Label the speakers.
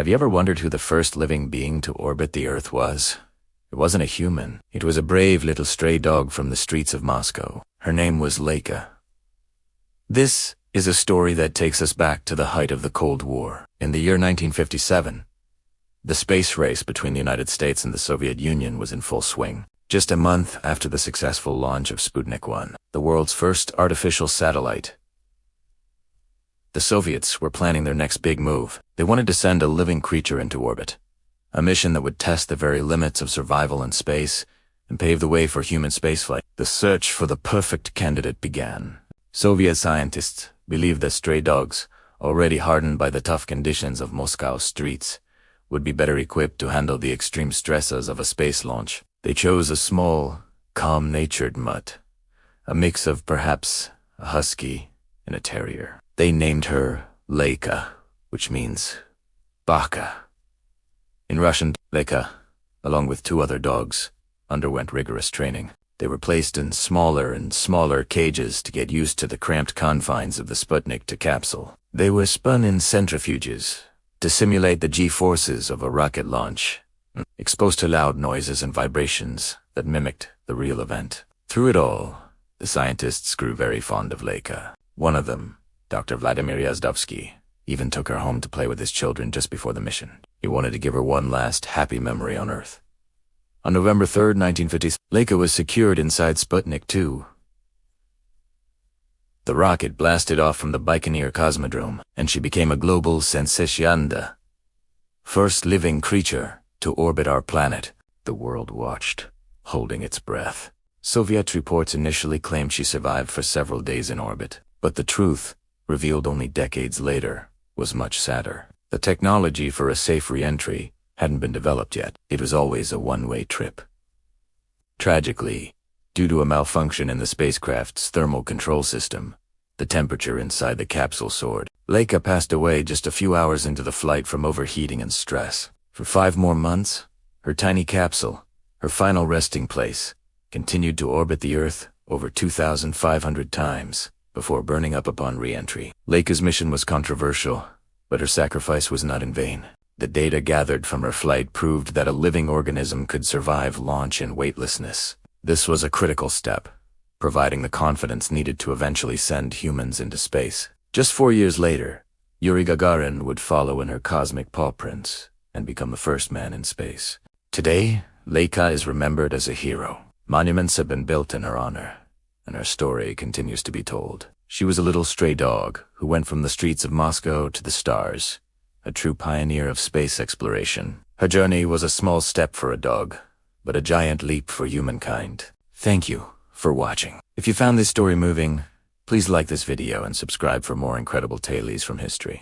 Speaker 1: Have you ever wondered who the first living being to orbit the Earth was? It wasn't a human. It was a brave little stray dog from the streets of Moscow. Her name was Laika. This is a story that takes us back to the height of the Cold War. In the year 1957, the space race between the United States and the Soviet Union was in full swing. Just a month after the successful launch of Sputnik 1, the world's first artificial satellite, the Soviets were planning their next big move. They wanted to send a living creature into orbit, a mission that would test the very limits of survival in space and pave the way for human spaceflight. The search for the perfect candidate began. Soviet scientists believed that stray dogs, already hardened by the tough conditions of Moscow's streets, would be better equipped to handle the extreme stresses of a space launch. They chose a small, calm-natured mutt, a mix of perhaps a husky and a terrier. They named her Laika, which means baka. In Russian, Laika, along with 2 other dogs, underwent rigorous training. They were placed in smaller and smaller cages to get used to the cramped confines of the Sputnik 2 capsule. They were spun in centrifuges to simulate the G-forces of a rocket launch, exposed to loud noises and vibrations that mimicked the real event. Through it all, the scientists grew very fond of Laika. One of them, Dr. Vladimir Yazdovsky, even took her home to play with his children just before the mission. He wanted to give her one last happy memory on Earth. On November 3rd, 1950, Laika was secured inside Sputnik 2. The rocket blasted off from the Baikonur Cosmodrome, and she became a global sensation, the first living creature to orbit our planet. The world watched, holding its breath. Soviet reports initially claimed she survived for several days in orbit, but the truth, revealed only decades later, was much sadder. The technology for a safe re-entry hadn't been developed yet. It was always a one-way trip. Tragically, due to a malfunction in the spacecraft's thermal control system, the temperature inside the capsule soared. Laika passed away just a few hours into the flight from overheating and stress. For 5 more months, her tiny capsule, her final resting place, continued to orbit the Earth over 2,500 times before burning up upon re-entry. Laika's mission was controversial, but her sacrifice was not in vain. The data gathered from her flight proved that a living organism could survive launch in weightlessness. This was a critical step, providing the confidence needed to eventually send humans into space. Just 4 years later, Yuri Gagarin would follow in her cosmic paw prints and become the first man in space. Today, Laika is remembered as a hero. Monuments have been built in her honor, and her story continues to be told. She was a little stray dog who went from the streets of Moscow to the stars, a true pioneer of space exploration. Her journey was a small step for a dog, but a giant leap for humankind. Thank you for watching. If you found this story moving, please like this video and subscribe for more incredible tales from history.